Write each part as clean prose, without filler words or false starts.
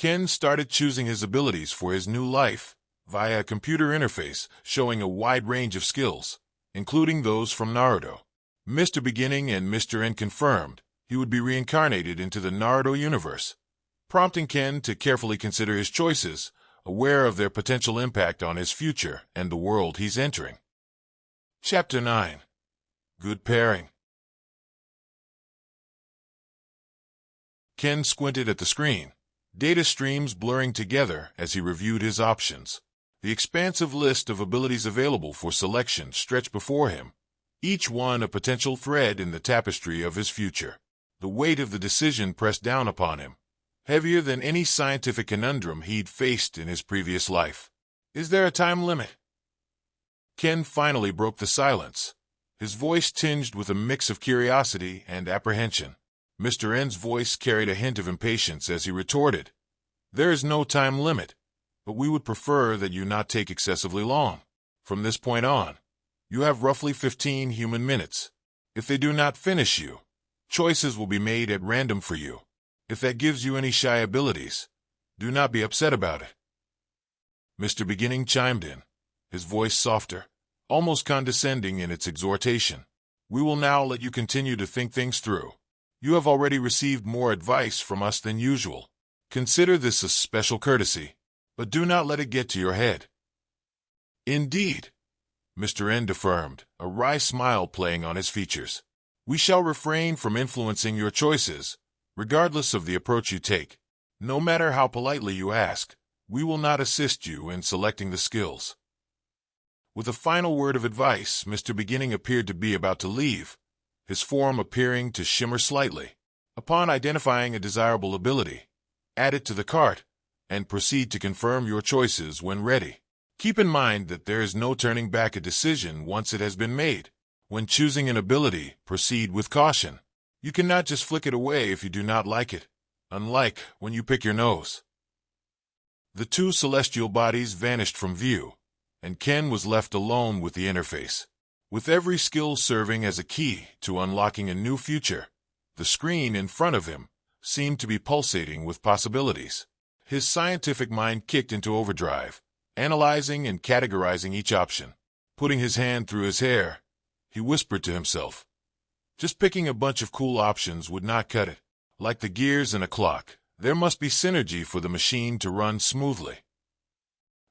Ken started choosing his abilities for his new life via a computer interface showing a wide range of skills, including those from Naruto. Mr. Beginning and Mr. End confirmed he would be reincarnated into the Naruto universe, prompting Ken to carefully consider his choices, aware of their potential impact on his future and the world he's entering. Chapter 9. Good Pairing. Ken squinted at the screen, data streams blurring together as he reviewed his options. The expansive list of abilities available for selection stretched before him, each one a potential thread in the tapestry of his future. The weight of the decision pressed down upon him, heavier than any scientific conundrum he'd faced in his previous life. Is there a time limit? Ken finally broke the silence, his voice tinged with a mix of curiosity and apprehension. Mr. N's voice carried a hint of impatience as he retorted, "There is no time limit, but we would prefer that you not take excessively long. From this point on, you have roughly 15 human minutes. If they do not finish you, choices will be made at random for you. If that gives you any shy abilities, do not be upset about it." Mr. Beginning chimed in, his voice softer, almost condescending in its exhortation. "We will now let you continue to think things through. You have already received more advice from us than usual. Consider this a special courtesy, but do not let it get to your head." "Indeed," Mr. End affirmed, a wry smile playing on his features. "We shall refrain from influencing your choices, regardless of the approach you take. No matter how politely you ask, we will not assist you in selecting the skills." With a final word of advice, Mr. Beginning appeared to be about to leave, his form appearing to shimmer slightly. Upon identifying a desirable ability, add it to the cart, and proceed to confirm your choices when ready. Keep in mind that there is no turning back a decision once it has been made. When choosing an ability, proceed with caution. You cannot just flick it away if you do not like it, unlike when you pick your nose. The two celestial bodies vanished from view, and Ken was left alone with the interface. With every skill serving as a key to unlocking a new future, the screen in front of him seemed to be pulsating with possibilities. His scientific mind kicked into overdrive, analyzing and categorizing each option. Putting his hand through his hair, he whispered to himself, "Just picking a bunch of cool options would not cut it. Like the gears in a clock, there must be synergy for the machine to run smoothly."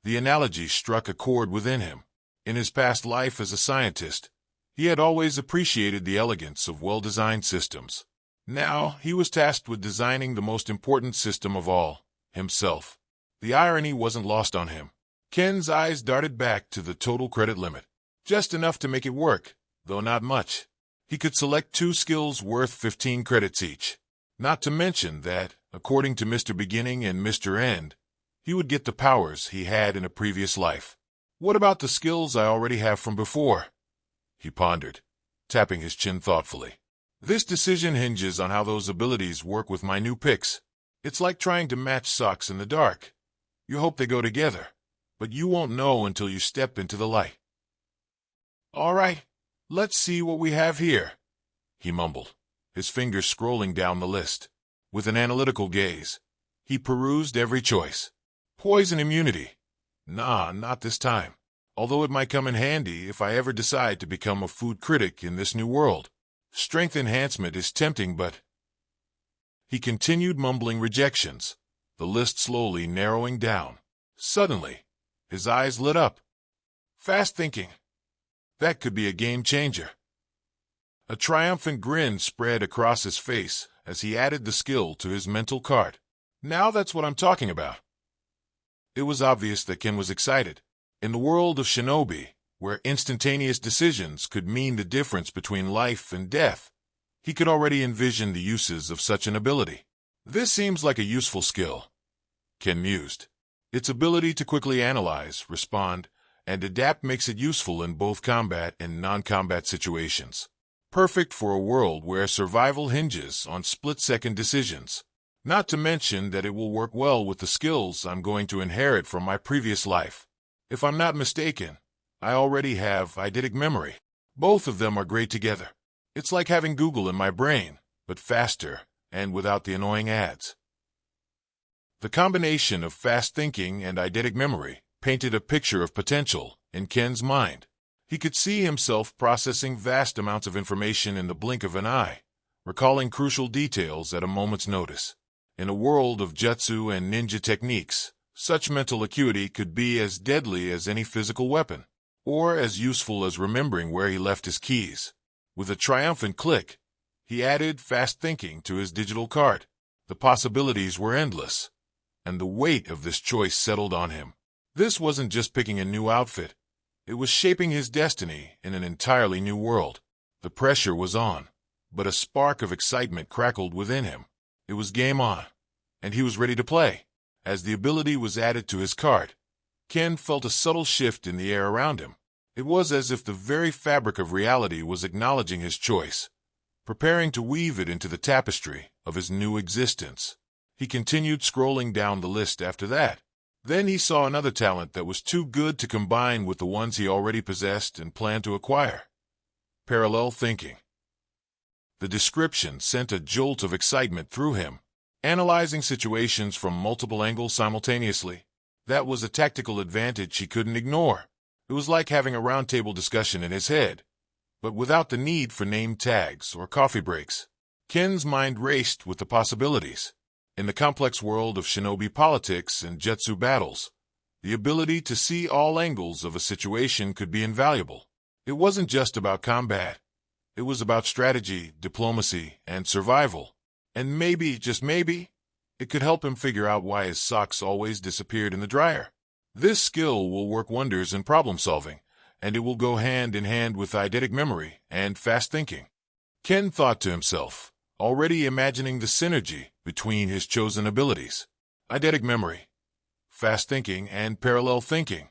The analogy struck a chord within him. In his past life as a scientist, he had always appreciated the elegance of well-designed systems. Now he was tasked with designing the most important system of all, himself. The irony wasn't lost on him. Ken's eyes darted back to the total credit limit. Just enough to make it work, though not much. He could select 2 skills worth 15 credits each. Not to mention that, according to Mr. Beginning and Mr. End, he would get the powers he had in a previous life. What about the skills I already have from before? He pondered, tapping his chin thoughtfully. This decision hinges on how those abilities work with my new picks. It's like trying to match socks in the dark. You hope they go together, but you won't know until you step into the light. "All right, let's see what we have here," he mumbled, his fingers scrolling down the list. With an analytical gaze, he perused every choice. Poison immunity. Nah, not this time. Although it might come in handy if I ever decide to become a food critic in this new world. Strength enhancement is tempting, but... He continued mumbling rejections, the list slowly narrowing down. Suddenly, his eyes lit up. Fast thinking. That could be a game changer. A triumphant grin spread across his face as he added the skill to his mental cart. Now that's what I'm talking about. It was obvious that Ken was excited. In the world of shinobi, where instantaneous decisions could mean the difference between life and death, he could already envision the uses of such an ability. This seems like a useful skill, Ken mused. Its ability to quickly analyze, respond, and adapt makes it useful in both combat and non-combat situations. Perfect for a world where survival hinges on split-second decisions. Not to mention that it will work well with the skills I'm going to inherit from my previous life. If I'm not mistaken, I already have Eidetic Memory. Both of them are great together. It's like having Google in my brain, but faster and without the annoying ads. The combination of fast thinking and eidetic memory painted a picture of potential in Ken's mind. He could see himself processing vast amounts of information in the blink of an eye, recalling crucial details at a moment's notice. In a world of jutsu and ninja techniques, such mental acuity could be as deadly as any physical weapon, or as useful as remembering where he left his keys. With a triumphant click, he added fast thinking to his digital cart. The possibilities were endless, and the weight of this choice settled on him. This wasn't just picking a new outfit. It was shaping his destiny in an entirely new world. The pressure was on, but a spark of excitement crackled within him. It was game on, and he was ready to play. As the ability was added to his cart, Ken felt a subtle shift in the air around him. It was as if the very fabric of reality was acknowledging his choice, preparing to weave it into the tapestry of his new existence. He continued scrolling down the list after that. Then he saw another talent that was too good to combine with the ones he already possessed and planned to acquire: parallel thinking. The description sent a jolt of excitement through him. Analyzing situations from multiple angles simultaneously, that was a tactical advantage he couldn't ignore. It was like having a roundtable discussion in his head, but without the need for name tags or coffee breaks. Ken's mind raced with the possibilities. In the complex world of shinobi politics and jutsu battles, the ability to see all angles of a situation could be invaluable. It wasn't just about combat. It was about strategy, diplomacy, and survival. And maybe, just maybe, it could help him figure out why his socks always disappeared in the dryer. This skill will work wonders in problem-solving, and it will go hand in hand with eidetic memory and fast thinking. Ken thought to himself, already imagining the synergy between his chosen abilities: eidetic memory, fast thinking, and parallel thinking.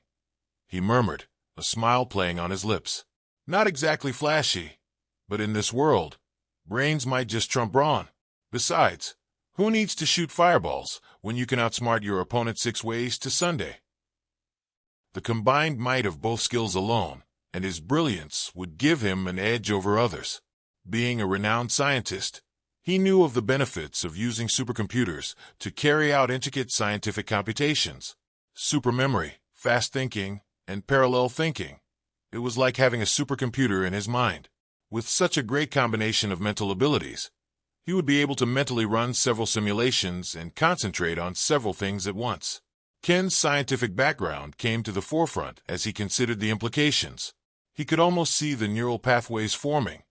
He murmured, a smile playing on his lips. Not exactly flashy, but in this world, brains might just trump brawn. Besides, who needs to shoot fireballs when you can outsmart your opponent 6 ways to Sunday? The combined might of both skills alone and his brilliance would give him an edge over others. Being a renowned scientist, he knew of the benefits of using supercomputers to carry out intricate scientific computations. Supermemory, fast thinking, and parallel thinking. It was like having a supercomputer in his mind. With such a great combination of mental abilities, he would be able to mentally run several simulations and concentrate on several things at once. Ken's scientific background came to the forefront as he considered the implications. He could almost see the neural pathways forming,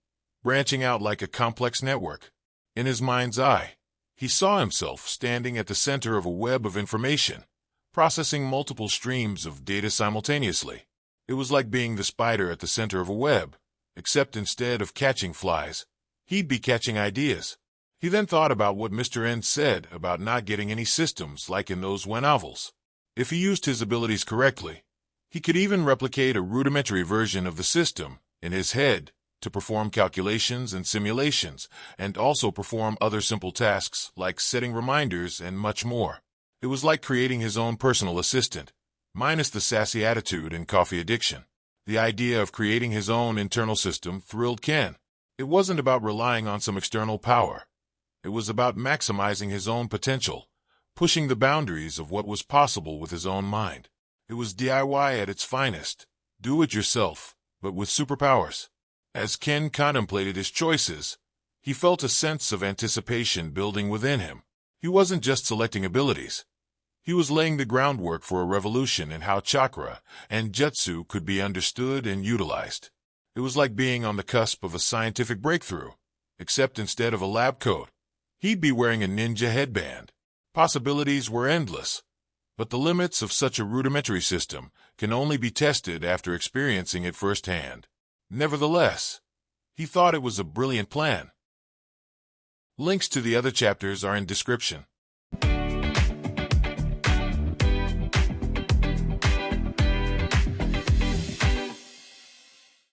branching out like a complex network. In his mind's eye, he saw himself standing at the center of a web of information, processing multiple streams of data simultaneously. It was like being the spider at the center of a web, except instead of catching flies, he'd be catching ideas. He then thought about what Mr. N said about not getting any systems like in those Wen novels. If he used his abilities correctly, he could even replicate a rudimentary version of the system in his head to perform calculations and simulations, and also perform other simple tasks like setting reminders and much more. It was like creating his own personal assistant, minus the sassy attitude and coffee addiction. The idea of creating his own internal system thrilled Ken. It wasn't about relying on some external power. It was about maximizing his own potential, pushing the boundaries of what was possible with his own mind. It was DIY at its finest, do it yourself, but with superpowers. As Ken contemplated his choices, he felt a sense of anticipation building within him. He wasn't just selecting abilities. He was laying the groundwork for a revolution in how chakra and jutsu could be understood and utilized. It was like being on the cusp of a scientific breakthrough, except instead of a lab coat, he'd be wearing a ninja headband. Possibilities were endless, but the limits of such a rudimentary system can only be tested after experiencing it firsthand. Nevertheless, he thought it was a brilliant plan. Links to the other chapters are in description.